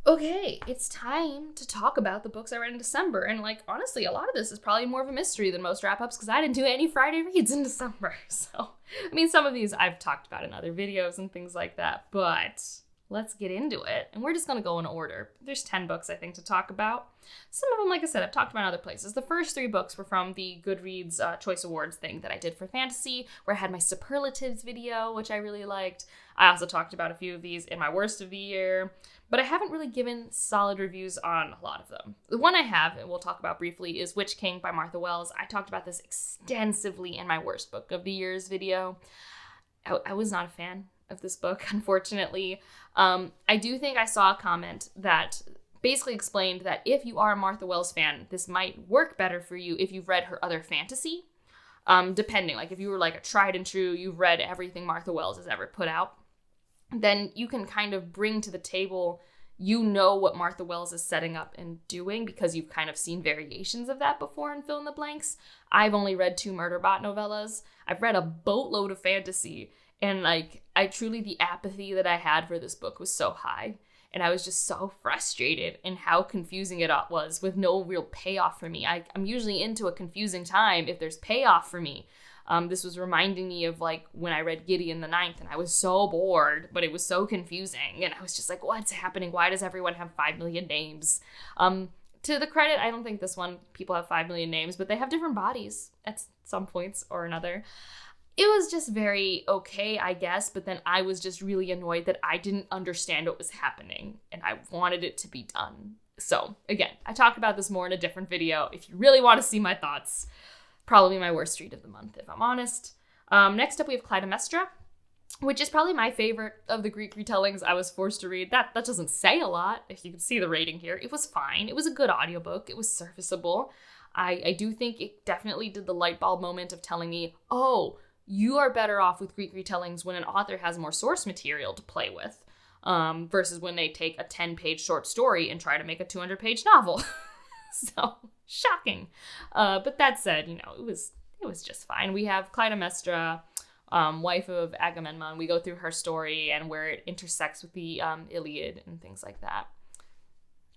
Okay, it's time to talk about the books I read in December. And, like, honestly, a lot of this is probably more of a mystery than most wrap-ups because I didn't do any Friday reads in December. So, I mean, some of these I've talked about in other videos and things like that, but let's get into it. And we're just going to go in order. There's 10 books, I think, to talk about. Some of them, like I said, I've talked about in other places. The first 3 books were from the Goodreads Choice Awards thing that I did for fantasy, where I had my superlatives video, which I really liked. I also talked about a few of these in my worst of the year, but I haven't really given solid reviews on a lot of them. The one I have, and we'll talk about briefly, is Witch King by Martha Wells. I talked about this extensively in my worst book of the year's video. I was not a fan of this book, unfortunately. I do think I saw a comment that basically explained that if you are a Martha Wells fan, this might work better for you if you've read her other fantasy. Depending, like if you were like a tried and true, you've read everything Martha Wells has ever put out, then you can kind of bring to the table, you know what Martha Wells is setting up and doing because you've kind of seen variations of that before and fill in the blanks. I've only read 2 Murderbot novellas. I've read a boatload of fantasy, and like I truly, the apathy that I had for this book was so high. And I was just so frustrated in how confusing it was with no real payoff for me. I'm usually into a confusing time if there's payoff for me. This was reminding me of like when I read Gideon the Ninth and I was so bored, but it was so confusing. And I was just like, what's happening? Why does everyone have 5 million names? To the credit, I don't think this one, people have 5 million names, but they have different bodies at some points or another. It was just very okay, I guess, but then I was just really annoyed that I didn't understand what was happening, and I wanted it to be done. So, again, I talk about this more in a different video. If you really want to see my thoughts, probably my worst read of the month, if I'm honest. Next up, we have Clyde Astra, which is probably my favorite of the Greek retellings I was forced to read. That doesn't say a lot, if you can see the rating here. It was fine. It was a good audiobook. It was serviceable. I do think it definitely did the light bulb moment of telling me, oh, you are better off with Greek retellings when an author has more source material to play with, versus when they take a 10-page short story and try to make a 200-page novel. So, shocking. But that said, you know, it was just fine. We have Clytemnestra, wife of Agamemnon. We go through her story and where it intersects with the Iliad and things like that.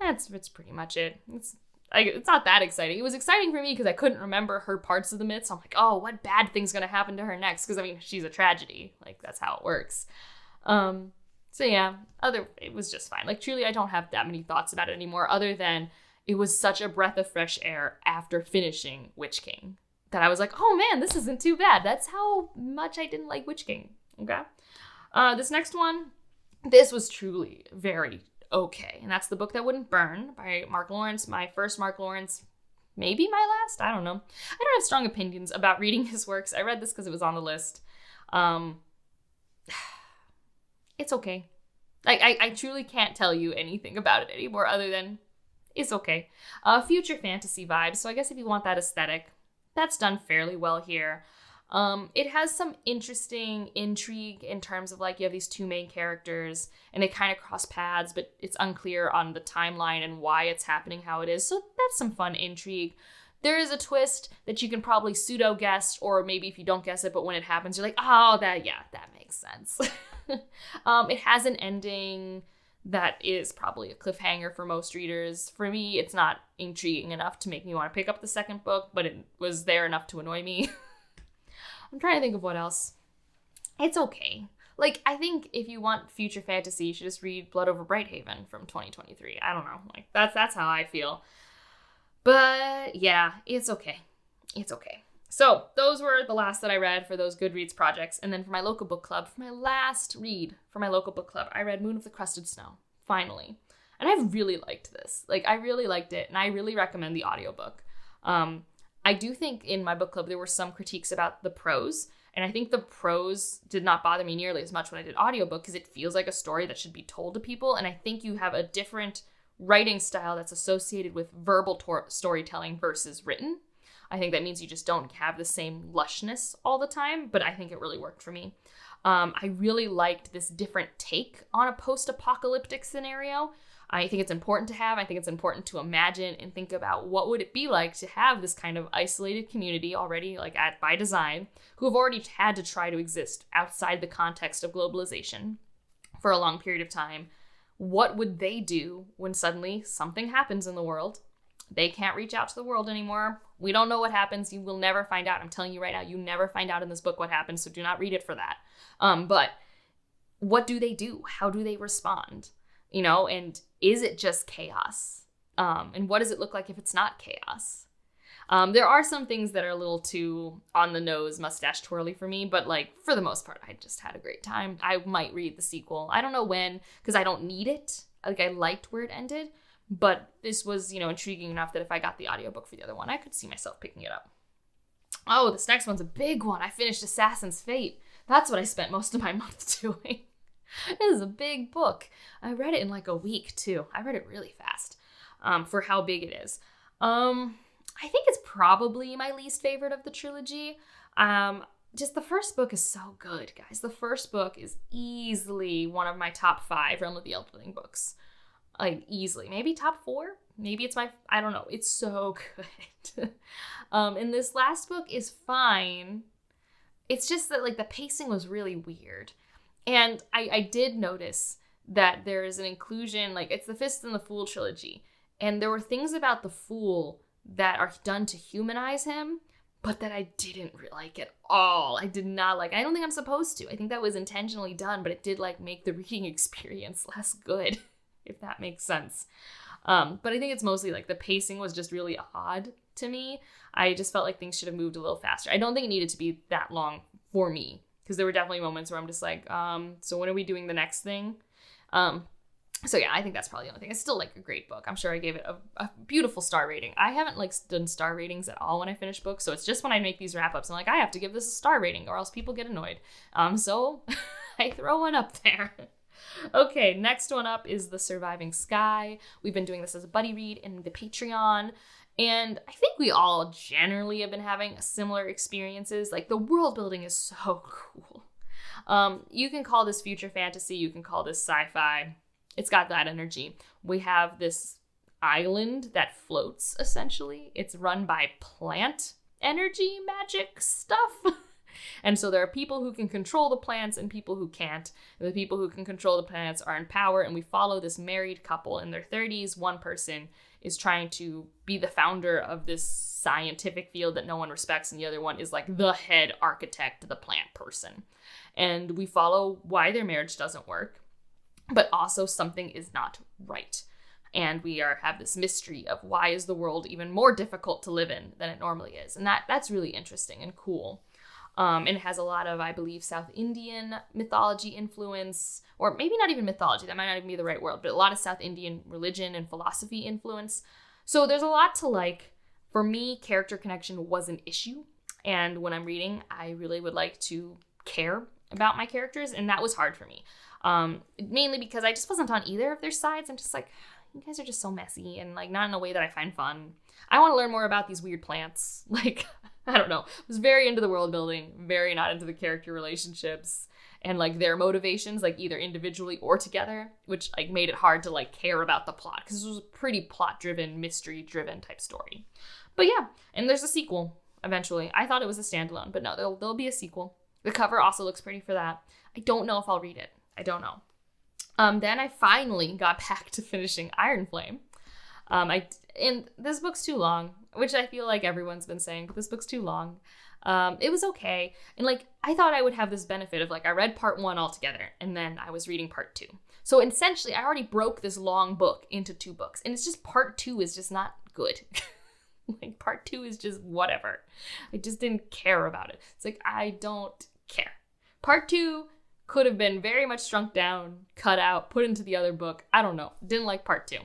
That's pretty much it. It's not that exciting. It was exciting for me because I couldn't remember her parts of the myth. So I'm like, oh, what bad thing's going to happen to her next? Because, I mean, she's a tragedy. Like, that's how it works. So, yeah, it was just fine. Like, truly, I don't have that many thoughts about it anymore other than it was such a breath of fresh air after finishing Witch King that I was like, oh, man, this isn't too bad. That's how much I didn't like Witch King. Okay? This next one, this was truly very okay, and that's The Book That Wouldn't Burn by Mark Lawrence. My first Mark Lawrence, maybe my last, I don't know. I don't have strong opinions about reading his works. I read this because it was on the list. It's okay. I truly can't tell you anything about it anymore other than it's okay. Future fantasy vibes, so I guess if you want that aesthetic, that's done fairly well here. It has some interesting intrigue in terms of like you have these 2 main characters and they kind of cross paths, but it's unclear on the timeline and why it's happening how it is. So that's some fun intrigue. There is a twist that you can probably pseudo guess, or maybe if you don't guess it, but when it happens, you're like, oh, that makes sense. It has an ending that is probably a cliffhanger for most readers. For me, it's not intriguing enough to make me want to pick up the second book, but it was there enough to annoy me. I'm trying to think of what else. It's okay. Like, I think if you want future fantasy, you should just read Blood Over Brighthaven from 2023. I don't know. Like, that's how I feel. But, yeah, it's okay. It's okay. So, those were the last that I read for those Goodreads projects. And then for my local book club, for my last read for my local book club, I read Moon of the Crusted Snow, finally. And I really liked this. Like, I really liked it, and I really recommend the audiobook. I do think in my book club there were some critiques about the prose, and I think the prose did not bother me nearly as much when I did audiobook because it feels like a story that should be told to people, and I think you have a different writing style that's associated with verbal storytelling versus written. I think that means you just don't have the same lushness all the time, but I think it really worked for me. I really liked this different take on a post-apocalyptic scenario. I think it's important to have. I think it's important to imagine and think about what would it be like to have this kind of isolated community already, like by design, who have already had to try to exist outside the context of globalization for a long period of time. What would they do when suddenly something happens in the world? They can't reach out to the world anymore. We don't know what happens. You will never find out. I'm telling you right now, you never find out in this book what happens, so do not read it for that. But what do they do? How do they respond? And is it just chaos? And what does it look like if it's not chaos? There are some things that are a little too on the nose, mustache twirly for me, but for the most part, I just had a great time. I might read the sequel. I don't know when, because I don't need it. I liked where it ended, but this was, intriguing enough that if I got the audiobook for the other one, I could see myself picking it up. Oh, this next one's a big one. I finished Assassin's Fate. That's what I spent most of my month doing. This is a big book. I read it in a week too. I read it really fast for how big it is. I think it's probably my least favorite of the trilogy. Just the first book is so good, guys. The first book is easily one of my top 5 Realm of the Elderling books. Easily. Maybe top 4? Maybe it's I don't know. It's so good. And this last book is fine. It's just that the pacing was really weird. And I did notice that there is an inclusion, it's the Fist and the Fool trilogy. And there were things about the Fool that are done to humanize him, but that I didn't like at all. I did not like. I don't think I'm supposed to. I think that was intentionally done, but it did make the reading experience less good, if that makes sense. But I think it's mostly the pacing was just really odd to me. I just felt like things should have moved a little faster. I don't think it needed to be that long for me, because there were definitely moments where I'm just so when are we doing the next thing? So yeah, I think that's probably the only thing. It's still a great book. I'm sure I gave it a beautiful star rating. I haven't done star ratings at all when I finish books, so it's just when I make these wrap-ups, I'm I have to give this a star rating or else people get annoyed. So I throw one up there. Okay, next one up is The Surviving Sky. We've been doing this as a buddy read in the Patreon, and I think we all generally have been having similar experiences. The world building is so cool. You can call this future fantasy, you can call this sci-fi. It's got that energy. We have this island that floats, essentially. It's run by plant energy magic stuff. And so there are people who can control the plants and people who can't. And the people who can control the plants are in power, and we follow this married couple in their 30s. One person is trying to be the founder of this scientific field that no one respects, and the other one is the head architect, the plant person. And we follow why their marriage doesn't work, but also something is not right. And we have this mystery of why is the world even more difficult to live in than it normally is. And that's really interesting and cool. And it has a lot of, I believe, South Indian mythology influence, or maybe not even mythology, that might not even be the right word, but a lot of South Indian religion and philosophy influence. So there's a lot to like. For me, character connection was an issue. And when I'm reading, I really would like to care about my characters, and that was hard for me. Mainly because I just wasn't on either of their sides. I'm just you guys are just so messy and not in a way that I find fun. I want to learn more about these weird plants. I don't know. I was very into the world building, very not into the character relationships and their motivations, either individually or together, which made it hard to care about the plot, because this was a pretty plot driven, mystery driven type story. But yeah, and there's a sequel eventually. I thought it was a standalone, but no, there'll be a sequel. The cover also looks pretty for that. I don't know if I'll read it. I don't know. Then I finally got back to finishing Iron Flame. And this book's too long, which I feel like everyone's been saying, but this book's too long. It was okay. And I thought I would have this benefit of I read part 1 altogether, and then I was reading part 2. So essentially I already broke this long book into 2 books, and it's just part 2 is just not good. Part 2 is just whatever. I just didn't care about it. It's I don't care. Part 2 could have been very much shrunk down, cut out, put into the other book. I don't know. Didn't like part 2.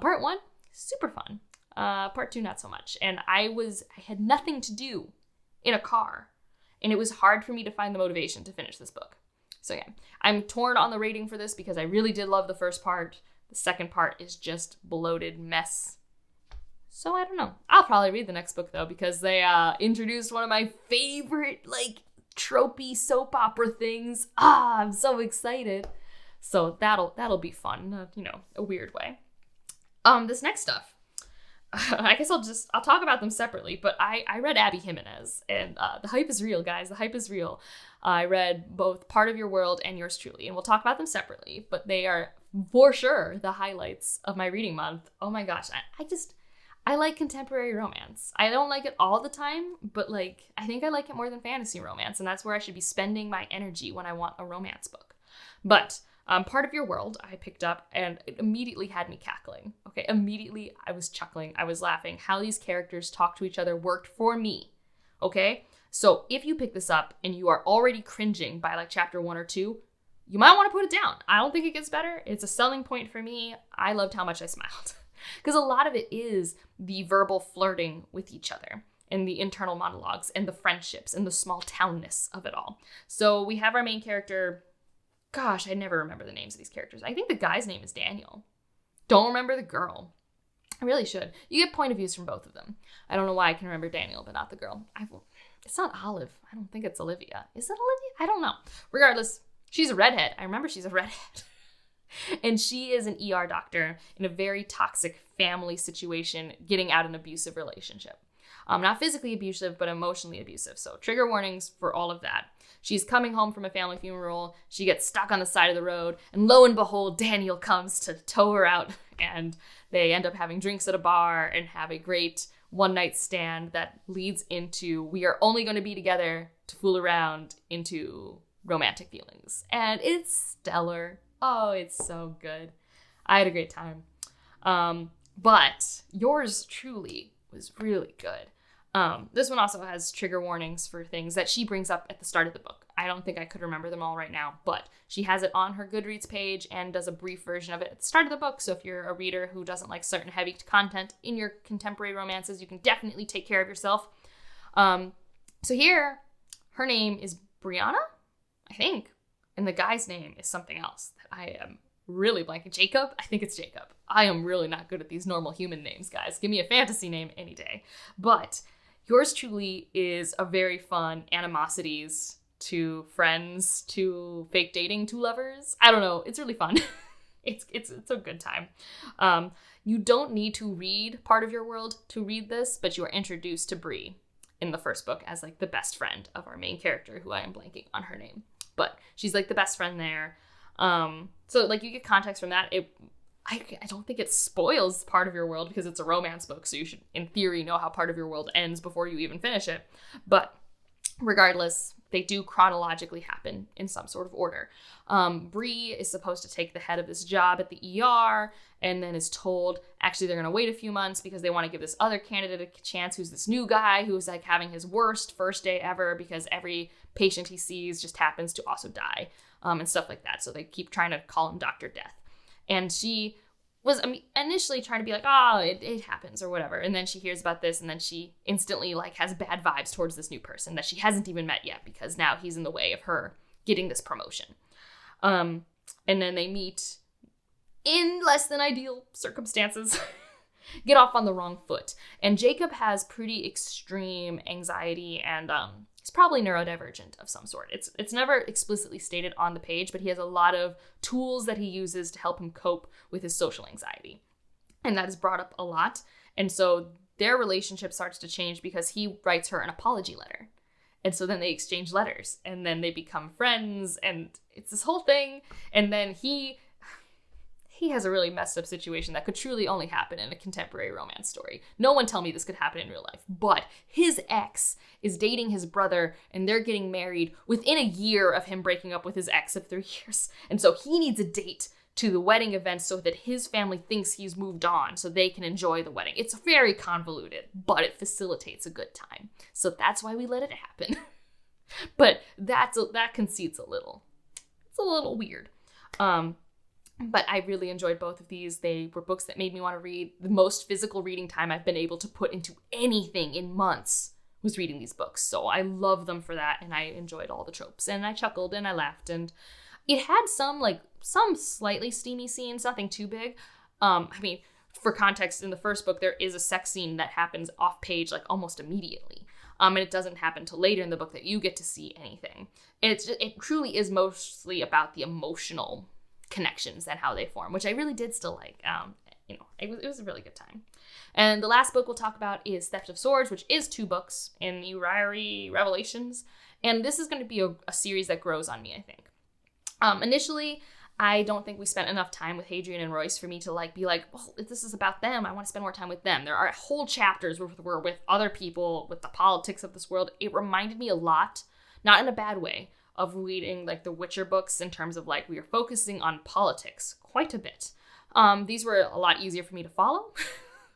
Part 1, super fun. Part 2, not so much. And I had nothing to do in a car, and it was hard for me to find the motivation to finish this book. So yeah, I'm torn on the rating for this because I really did love the first part. The second part is just bloated mess. So I don't know. I'll probably read the next book though, because they introduced one of my favorite tropey soap opera things. I'm so excited. So that'll be fun, a weird way. This next stuff, I guess I'll talk about them separately, but I read Abby Jimenez, and the hype is real, guys. The hype is real. I read both Part of Your World and Yours Truly, and we'll talk about them separately, but they are for sure the highlights of my reading month. Oh my gosh, I like contemporary romance. I don't like it all the time, but like I think I like it more than fantasy romance, and that's where I should be spending my energy when I want a romance book. But Part of Your World I picked up, and it immediately had me cackling. Okay, immediately I was chuckling, I was laughing. How these characters talk to each other worked for me. Okay, so if you pick this up and you are already cringing by like chapter 1 or 2, you might want to put it down. I don't think it gets better. It's a selling point for me. I loved how much I smiled. Because a lot of it is the verbal flirting with each other and the internal monologues and the friendships and the small townness of it all. So we have our main character. Gosh, I never remember the names of these characters. I think the guy's name is Daniel. Don't remember the girl. I really should. You get point of views from both of them. I don't know why I can remember Daniel, but not the girl. It's not Olive. I don't think it's Olivia. Is it Olivia? I don't know. Regardless, she's a redhead. I remember she's a redhead. And she is an ER doctor in a very toxic family situation, getting out an abusive relationship. Not physically abusive, but emotionally abusive. So trigger warnings for all of that. She's coming home from a family funeral. She gets stuck on the side of the road. And lo and behold, Daniel comes to tow her out. And they end up having drinks at a bar and have a great one-night stand that leads into we are only going to be together to fool around into romantic feelings. And it's stellar. Oh, it's so good. I had a great time. But yours truly was really good. This one also has trigger warnings for things that she brings up at the start of the book. I don't think I could remember them all right now, but she has it on her Goodreads page and does a brief version of it at the start of the book. So if you're a reader who doesn't like certain heavy content in your contemporary romances, you can definitely take care of yourself. So here, her name is Brianna, I think. And the guy's name is something else that I am really blanking. Jacob? I think it's Jacob. I am really not good at these normal human names, guys. Give me a fantasy name any day. But yours truly is a very fun animosities to friends, to fake dating, to lovers. I don't know. It's really fun. It's a good time. You don't need to read Part of Your World to read this, but you are introduced to Bree in the first book as like the best friend of our main character, who I am blanking on her name. But she's like the best friend there. So like you get context from that. I don't think it spoils Part of Your World because it's a romance book. So you should, in theory, know how Part of Your World ends before you even finish it. But regardless, they do chronologically happen in some sort of order. Bree is supposed to take the head of this job at the ER and then is told, actually, they're going to wait a few months because they want to give this other candidate a chance who's this new guy who's like having his worst first day ever because every patient he sees just happens to also die and stuff like that. So they keep trying to call him Dr. Death. And she was initially trying to be like, oh, it happens or whatever. And then she hears about this and then she instantly like has bad vibes towards this new person that she hasn't even met yet because now he's in the way of her getting this promotion. And then they meet in less than ideal circumstances, get off on the wrong foot. And Jacob has pretty extreme anxiety and he's probably neurodivergent of some sort. It's never explicitly stated on the page, but he has a lot of tools that he uses to help him cope with his social anxiety. And that is brought up a lot. And so their relationship starts to change because he writes her an apology letter. And so then they exchange letters and then they become friends and it's this whole thing. And then he has a really messed up situation that could truly only happen in a contemporary romance story. No one tell me this could happen in real life, but his ex is dating his brother and they're getting married within a year of him breaking up with his ex of 3 years. And so he needs a date to the wedding event so that his family thinks he's moved on so they can enjoy the wedding. It's very convoluted, but it facilitates a good time. So that's why we let it happen. But that conceits a little. It's a little weird. But I really enjoyed both of these. They were books that made me want to read. The most physical reading time I've been able to put into anything in months was reading these books. So I love them for that, and I enjoyed all the tropes. And I chuckled and I laughed, and it had some slightly steamy scenes, nothing too big. For context, in the first book, there is a sex scene that happens off page like almost immediately. And it doesn't happen till later in the book that you get to see anything. It truly is mostly about the emotional connections and how they form, which I really did still like. It was a really good time. And the last book we'll talk about is Theft of Swords, which is 2 books in the Ryrie Revelations. And this is going to be a series that grows on me, I think. Initially, I don't think we spent enough time with Hadrian and Royce for me to like be like, well, if this is about them, I want to spend more time with them. There are whole chapters where we're with other people, with the politics of this world. It reminded me a lot, not in a bad way, of reading like the Witcher books in terms of like we are focusing on politics quite a bit. These were a lot easier for me to follow.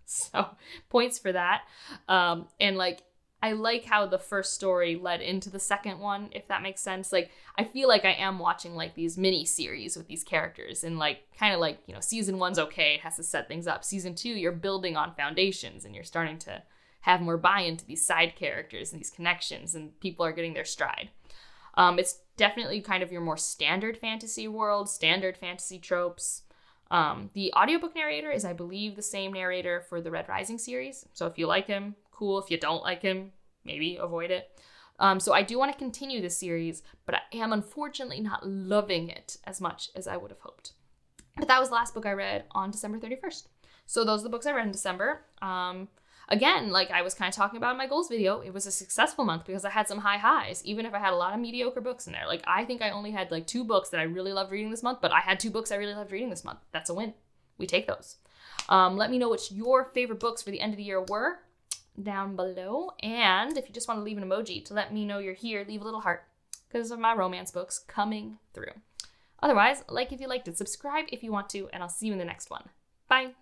So points for that. And like, I like how the first story led into the second one, if that makes sense. Like, I feel like I am watching like these mini series with these characters, and like kind of like, you know, season 1's okay, it has to set things up. Season 2, you're building on foundations and you're starting to have more buy-in to these side characters and these connections, and people are getting their stride. It's definitely kind of your more standard fantasy world, standard fantasy tropes. The audiobook narrator is, I believe, the same narrator for the Red Rising series. So if you like him, cool. If you don't like him, maybe avoid it. So I do want to continue this series, but I am unfortunately not loving it as much as I would have hoped. But that was the last book I read on December 31st. So those are the books I read in December. Again, like I was kind of talking about in my goals video, it was a successful month because I had some high highs, even if I had a lot of mediocre books in there. Like, I think I only had like 2 books that I really loved reading this month, but I had 2 books I really loved reading this month. That's a win. We take those. Let me know what your favorite books for the end of the year were down below. And if you just want to leave an emoji to let me know you're here, leave a little heart because of my romance books coming through. Otherwise, like if you liked it, subscribe if you want to, and I'll see you in the next one. Bye.